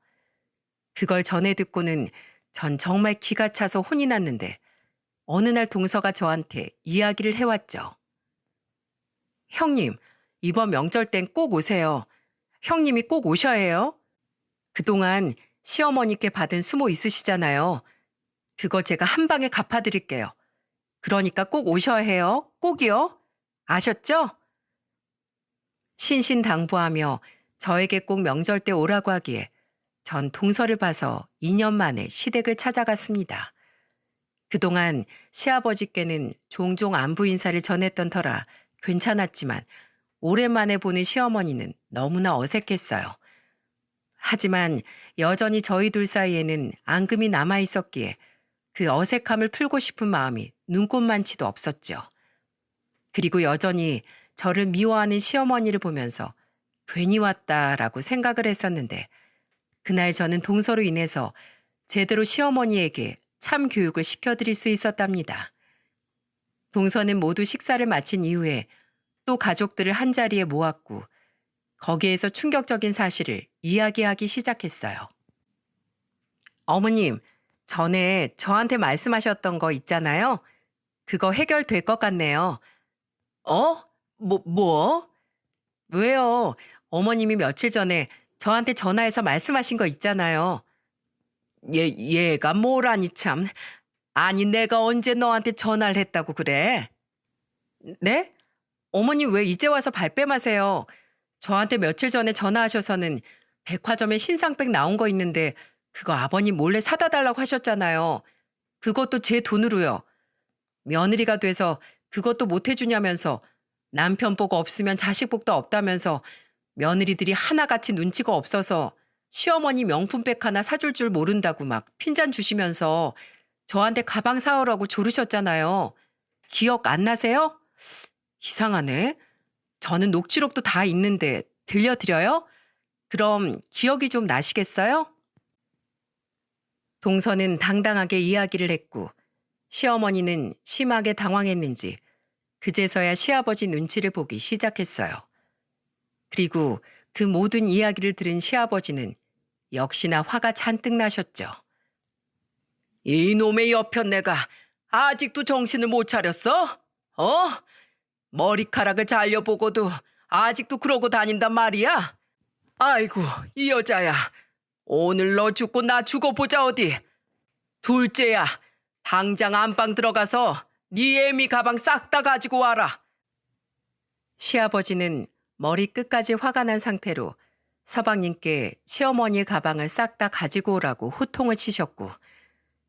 그걸 전해 듣고는 전 정말 기가 차서 혼이 났는데 어느 날 동서가 저한테 이야기를 해왔죠. 형님, 이번 명절 땐 꼭 오세요. 형님이 꼭 오셔야 해요. 그동안 시어머니께 받은 수모 있으시잖아요. 그거 제가 한 방에 갚아드릴게요. 그러니까 꼭 오셔야 해요. 꼭이요. 아셨죠? 신신당부하며 저에게 꼭 명절 때 오라고 하기에 전 동서를 봐서 2년 만에 시댁을 찾아갔습니다. 그동안 시아버지께는 종종 안부 인사를 전했던 터라 괜찮았지만 오랜만에 보는 시어머니는 너무나 어색했어요. 하지만 여전히 저희 둘 사이에는 앙금이 남아 있었기에 그 어색함을 풀고 싶은 마음이 눈꼽만치도 없었죠. 그리고 여전히 저를 미워하는 시어머니를 보면서 괜히 왔다라고 생각을 했었는데 그날 저는 동서로 인해서 제대로 시어머니에게 참 교육을 시켜드릴 수 있었답니다. 동서는 모두 식사를 마친 이후에 또 가족들을 한자리에 모았고 거기에서 충격적인 사실을 이야기하기 시작했어요. 어머님, 전에 저한테 말씀하셨던 거 있잖아요. 그거 해결될 것 같네요. 어? 뭐? 왜요? 어머님이 며칠 전에 저한테 전화해서 말씀하신 거 있잖아요. 얘가 뭐라니 참. 아니 내가 언제 너한테 전화를 했다고 그래? 네? 어머님 왜 이제 와서 발뺌하세요? 저한테 며칠 전에 전화하셔서는 백화점에 신상백 나온 거 있는데 그거 아버님 몰래 사다 달라고 하셨잖아요. 그것도 제 돈으로요. 며느리가 돼서 그것도 못 해주냐면서 남편 복 없으면 자식 복도 없다면서 며느리들이 하나같이 눈치가 없어서 시어머니 명품백 하나 사줄 줄 모른다고 막 핀잔 주시면서 저한테 가방 사오라고 조르셨잖아요. 기억 안 나세요? 이상하네. 저는 녹취록도 다 있는데 들려드려요? 그럼 기억이 좀 나시겠어요? 동서는 당당하게 이야기를 했고 시어머니는 심하게 당황했는지 그제서야 시아버지 눈치를 보기 시작했어요. 그리고 그 모든 이야기를 들은 시아버지는 역시나 화가 잔뜩 나셨죠. 이놈의 여편네가 아직도 정신을 못 차렸어? 어? 머리카락을 잘려보고도 아직도 그러고 다닌단 말이야? 아이고, 이 여자야. 오늘 너 죽고 나 죽어보자 어디. 둘째야, 당장 안방 들어가서 네 애미 가방 싹 다 가지고 와라. 시아버지는 머리 끝까지 화가 난 상태로 서방님께 시어머니의 가방을 싹 다 가지고 오라고 호통을 치셨고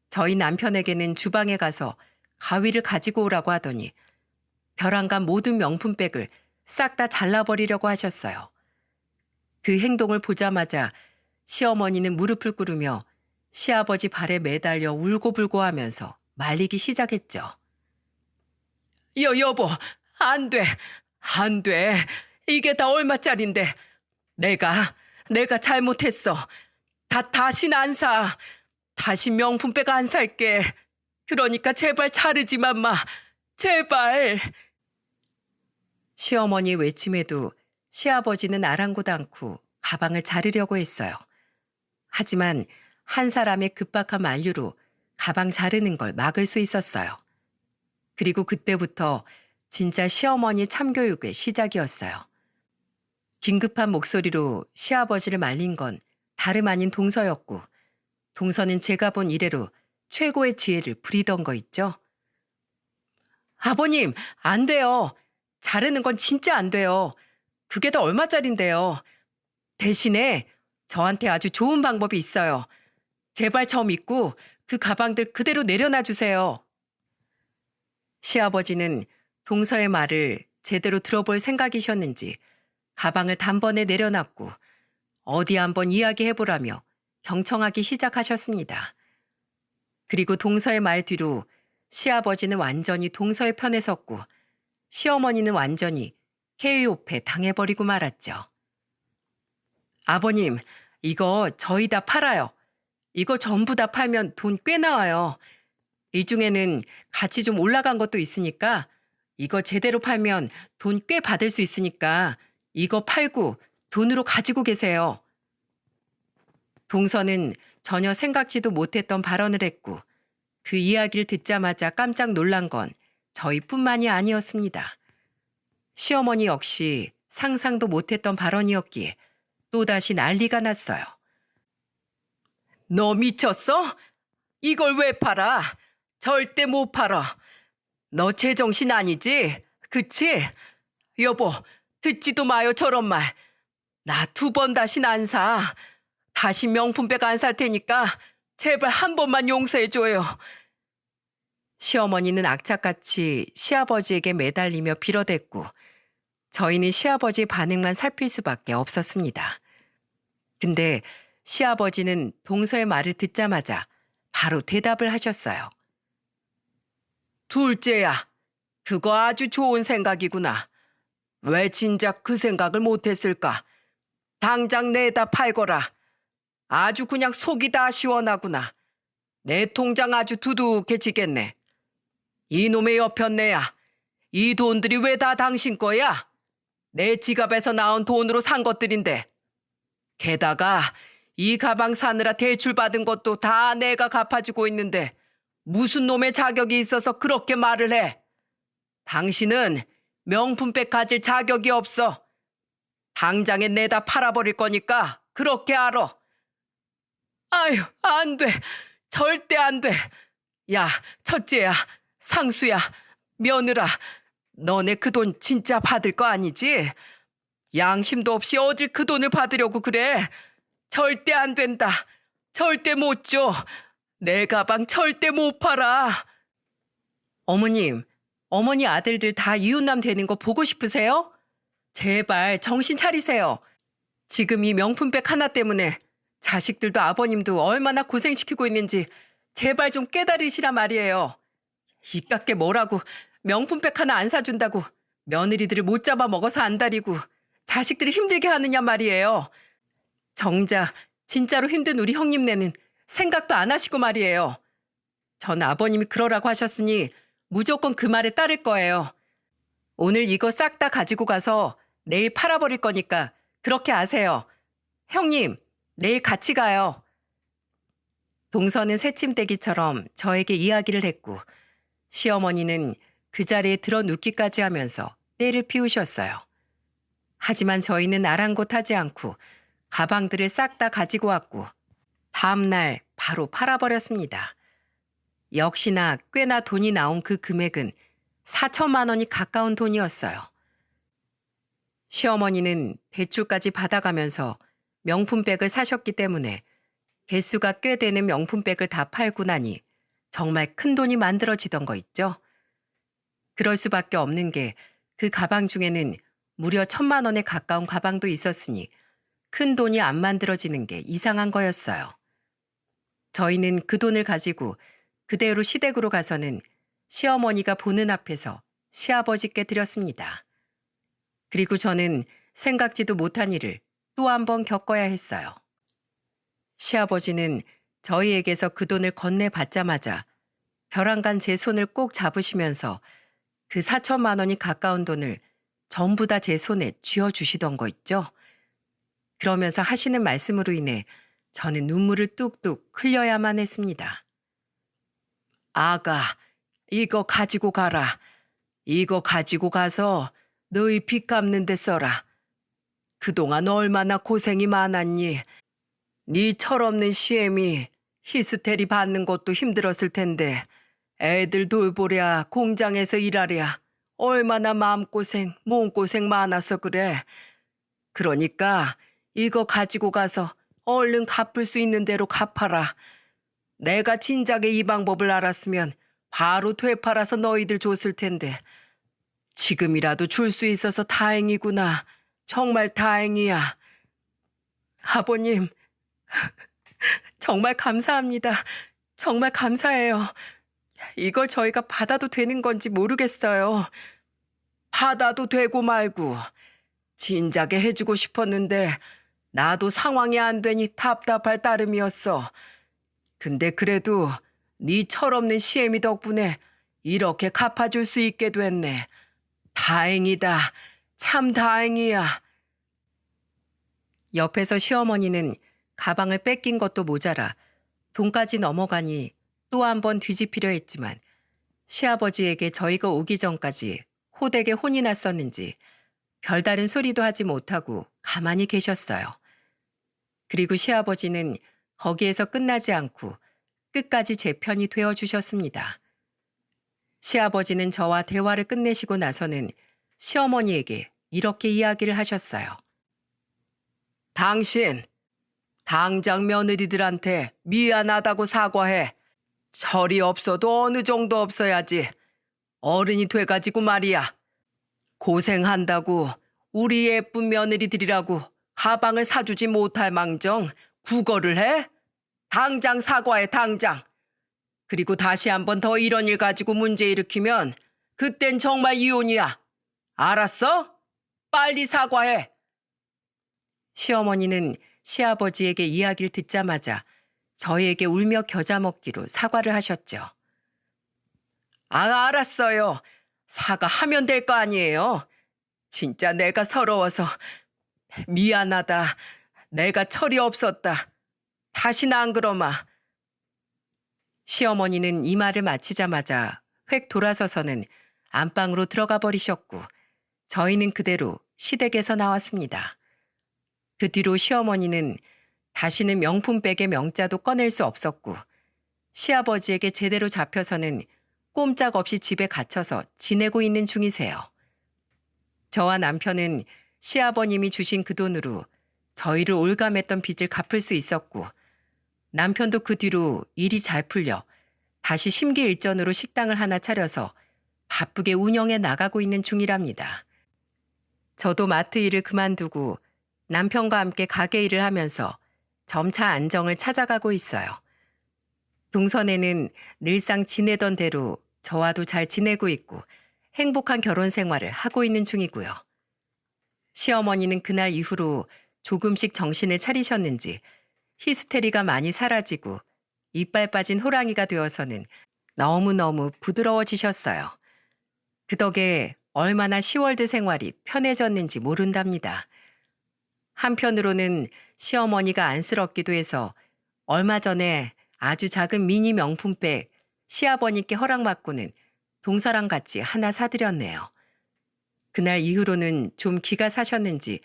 저희 남편에게는 주방에 가서 가위를 가지고 오라고 하더니 벼랑간 모든 명품백을 싹 다 잘라버리려고 하셨어요. 그 행동을 보자마자 시어머니는 무릎을 꿇으며 시아버지 발에 매달려 울고불고 하면서 말리기 시작했죠. 여보, 안 돼. 안 돼. 이게 다 얼마짜린데. 내가 잘못했어. 다신 안 사. 다시 명품백 안 살게. 그러니까 제발 자르지만 마. 제발. 시어머니 외침에도 시아버지는 아랑곳 않고 가방을 자르려고 했어요. 하지만 한 사람의 급박한 만류로 가방 자르는 걸 막을 수 있었어요. 그리고 그때부터 진짜 시어머니 참교육의 시작이었어요. 긴급한 목소리로 시아버지를 말린 건 다름 아닌 동서였고 동서는 제가 본 이래로 최고의 지혜를 부리던 거 있죠. 아버님, 안 돼요. 자르는 건 진짜 안 돼요. 그게 다 얼마짜린데요. 대신에 저한테 아주 좋은 방법이 있어요. 제발 저 믿고 그 가방들 그대로 내려놔 주세요. 시아버지는 동서의 말을 제대로 들어볼 생각이셨는지 가방을 단번에 내려놨고 어디 한번 이야기해보라며 경청하기 시작하셨습니다. 그리고 동서의 말 뒤로 시아버지는 완전히 동서의 편에 섰고 시어머니는 완전히 케이오페 당해버리고 말았죠. 아버님, 이거 저희 다 팔아요. 이거 전부 다 팔면 돈 꽤 나와요. 이 중에는 가치 좀 올라간 것도 있으니까 이거 제대로 팔면 돈 꽤 받을 수 있으니까 이거 팔고 돈으로 가지고 계세요. 동서는 전혀 생각지도 못했던 발언을 했고 그 이야기를 듣자마자 깜짝 놀란 건 저희뿐만이 아니었습니다. 시어머니 역시 상상도 못했던 발언이었기에 또다시 난리가 났어요. 너 미쳤어? 이걸 왜 팔아? 절대 못 팔아. 너 제정신 아니지? 그치? 여보, 듣지도 마요 저런 말. 나 2번 다신 안 사. 다시 명품백 안 살 테니까 제발 한 번만 용서해줘요. 시어머니는 악착같이 시아버지에게 매달리며 빌어댔고 저희는 시아버지 반응만 살필 수밖에 없었습니다. 근데 시아버지는 동서의 말을 듣자마자 바로 대답을 하셨어요. 둘째야, 그거 아주 좋은 생각이구나. 왜 진작 그 생각을 못했을까? 당장 내다 팔거라. 아주 그냥 속이 다 시원하구나. 내 통장 아주 두둑해지겠네. 이놈의 여편네야, 이 돈들이 왜 다 당신 거야? 내 지갑에서 나온 돈으로 산 것들인데. 게다가 이 가방 사느라 대출받은 것도 다 내가 갚아주고 있는데 무슨 놈의 자격이 있어서 그렇게 말을 해? 당신은 명품백 가질 자격이 없어. 당장에 내다 팔아버릴 거니까 그렇게 알아. 아유, 안 돼. 절대 안 돼. 야, 첫째야, 상수야, 며느라, 너네 그 돈 진짜 받을 거 아니지? 양심도 없이 어딜 그 돈을 받으려고 그래. 절대 안 된다. 절대 못 줘. 내 가방 절대 못 팔아. 어머님, 어머니 아들들 다 이웃남 되는 거 보고 싶으세요? 제발 정신 차리세요. 지금 이 명품백 하나 때문에 자식들도 아버님도 얼마나 고생시키고 있는지 제발 좀 깨달으시라 말이에요. 이깟게 뭐라고 명품백 하나 안 사준다고 며느리들을 못 잡아 먹어서 안달이고 자식들이 힘들게 하느냐 말이에요. 정작 진짜로 힘든 우리 형님네는 생각도 안 하시고 말이에요. 전 아버님이 그러라고 하셨으니 무조건 그 말에 따를 거예요. 오늘 이거 싹 다 가지고 가서 내일 팔아버릴 거니까 그렇게 아세요. 형님, 내일 같이 가요. 동서는 새침대기처럼 저에게 이야기를 했고 시어머니는 그 자리에 들어 눕기까지 하면서 때를 피우셨어요. 하지만 저희는 아랑곳하지 않고 가방들을 싹 다 가지고 왔고 다음 날 바로 팔아버렸습니다. 역시나 꽤나 돈이 나온 그 금액은 4천만 원이 가까운 돈이었어요. 시어머니는 대출까지 받아가면서 명품백을 사셨기 때문에 개수가 꽤 되는 명품백을 다 팔고 나니 정말 큰 돈이 만들어지던 거 있죠. 그럴 수밖에 없는 게 그 가방 중에는 무려 1,000만 원에 가까운 가방도 있었으니 큰 돈이 안 만들어지는 게 이상한 거였어요. 저희는 그 돈을 가지고 그대로 시댁으로 가서는 시어머니가 보는 앞에서 시아버지께 드렸습니다. 그리고 저는 생각지도 못한 일을 또 한 번 겪어야 했어요. 시아버지는 저희에게서 그 돈을 건네받자마자 벼랑간 제 손을 꼭 잡으시면서 그 4천만 원이 가까운 돈을 전부 다 제 손에 쥐어주시던 거 있죠. 그러면서 하시는 말씀으로 인해 저는 눈물을 뚝뚝 흘려야만 했습니다. 아가, 이거 가지고 가라. 이거 가지고 가서 너희 빚 갚는 데 써라. 그동안 얼마나 고생이 많았니? 네 철없는 시엠이 히스테리 받는 것도 힘들었을 텐데 애들 돌보랴 공장에서 일하랴 얼마나 마음고생 몸고생 많아서 그래. 그러니까 이거 가지고 가서 얼른 갚을 수 있는 대로 갚아라. 내가 진작에 이 방법을 알았으면 바로 되팔아서 너희들 줬을 텐데 지금이라도 줄 수 있어서 다행이구나. 정말 다행이야. 아버님, 정말 감사합니다. 정말 감사해요. 이걸 저희가 받아도 되는 건지 모르겠어요. 받아도 되고 말고 진작에 해주고 싶었는데 나도 상황이 안 되니 답답할 따름이었어. 근데 그래도 네 철없는 시애미 덕분에 이렇게 갚아줄 수 있게 됐네. 다행이다. 참 다행이야. 옆에서 시어머니는 가방을 뺏긴 것도 모자라 돈까지 넘어가니 또 한 번 뒤집히려 했지만 시아버지에게 저희가 오기 전까지 호되게 혼이 났었는지 별다른 소리도 하지 못하고 가만히 계셨어요. 그리고 시아버지는 거기에서 끝나지 않고 끝까지 제 편이 되어주셨습니다. 시아버지는 저와 대화를 끝내시고 나서는 시어머니에게 이렇게 이야기를 하셨어요. 당신, 당장 며느리들한테 미안하다고 사과해. 철이 없어도 어느 정도 없어야지. 어른이 돼가지고 말이야. 고생한다고 우리 예쁜 며느리들이라고 가방을 사주지 못할 망정 구걸을 해? 당장 사과해, 당장. 그리고 다시 한 번 더 이런 일 가지고 문제 일으키면 그땐 정말 이혼이야. 알았어? 빨리 사과해. 시어머니는 시아버지에게 이야기를 듣자마자 저희에게 울며 겨자 먹기로 사과를 하셨죠. 알았어요. 사과하면 될 거 아니에요. 진짜 내가 서러워서 미안하다. 내가 철이 없었다. 다시는 안 그러마. 시어머니는 이 말을 마치자마자 획 돌아서서는 안방으로 들어가 버리셨고 저희는 그대로 시댁에서 나왔습니다. 그 뒤로 시어머니는 다시는 명품백의 명자도 꺼낼 수 없었고 시아버지에게 제대로 잡혀서는 꼼짝없이 집에 갇혀서 지내고 있는 중이세요. 저와 남편은 시아버님이 주신 그 돈으로 저희를 올감했던 빚을 갚을 수 있었고 남편도 그 뒤로 일이 잘 풀려 다시 심기일전으로 식당을 하나 차려서 바쁘게 운영해 나가고 있는 중이랍니다. 저도 마트 일을 그만두고 남편과 함께 가게 일을 하면서 점차 안정을 찾아가고 있어요. 동선에는 늘상 지내던 대로 저와도 잘 지내고 있고 행복한 결혼 생활을 하고 있는 중이고요. 시어머니는 그날 이후로 조금씩 정신을 차리셨는지 히스테리가 많이 사라지고 이빨 빠진 호랑이가 되어서는 너무너무 부드러워지셨어요. 그 덕에 얼마나 시월드 생활이 편해졌는지 모른답니다. 한편으로는 시어머니가 안쓰럽기도 해서 얼마 전에 아주 작은 미니 명품백 시아버님께 허락받고는 동서랑 같이 하나 사드렸네요. 그날 이후로는 좀 기가 사셨는지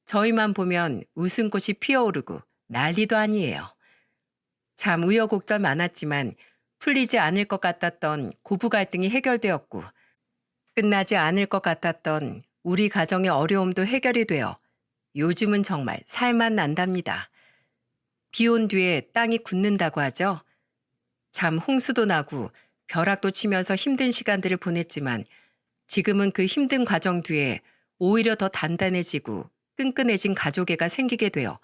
저희만 보면 웃음꽃이 피어오르고 난리도 아니에요. 참 우여곡절 많았지만 풀리지 않을 것 같았던 고부 갈등이 해결되었고 끝나지 않을 것 같았던 우리 가정의 어려움도 해결이 되어 요즘은 정말 살만 난답니다. 비 온 뒤에 땅이 굳는다고 하죠. 참 홍수도 나고 벼락도 치면서 힘든 시간들을 보냈지만 지금은 그 힘든 과정 뒤에 오히려 더 단단해지고 끈끈해진 가족애가 생기게 되어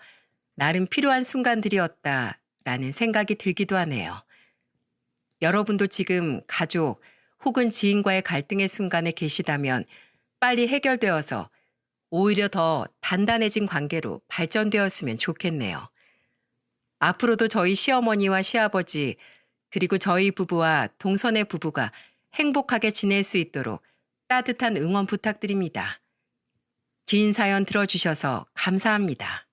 나름 필요한 순간들이었다라는 생각이 들기도 하네요. 여러분도 지금 가족 혹은 지인과의 갈등의 순간에 계시다면 빨리 해결되어서 오히려 더 단단해진 관계로 발전되었으면 좋겠네요. 앞으로도 저희 시어머니와 시아버지 그리고 저희 부부와 동선의 부부가 행복하게 지낼 수 있도록 따뜻한 응원 부탁드립니다. 긴 사연 들어주셔서 감사합니다.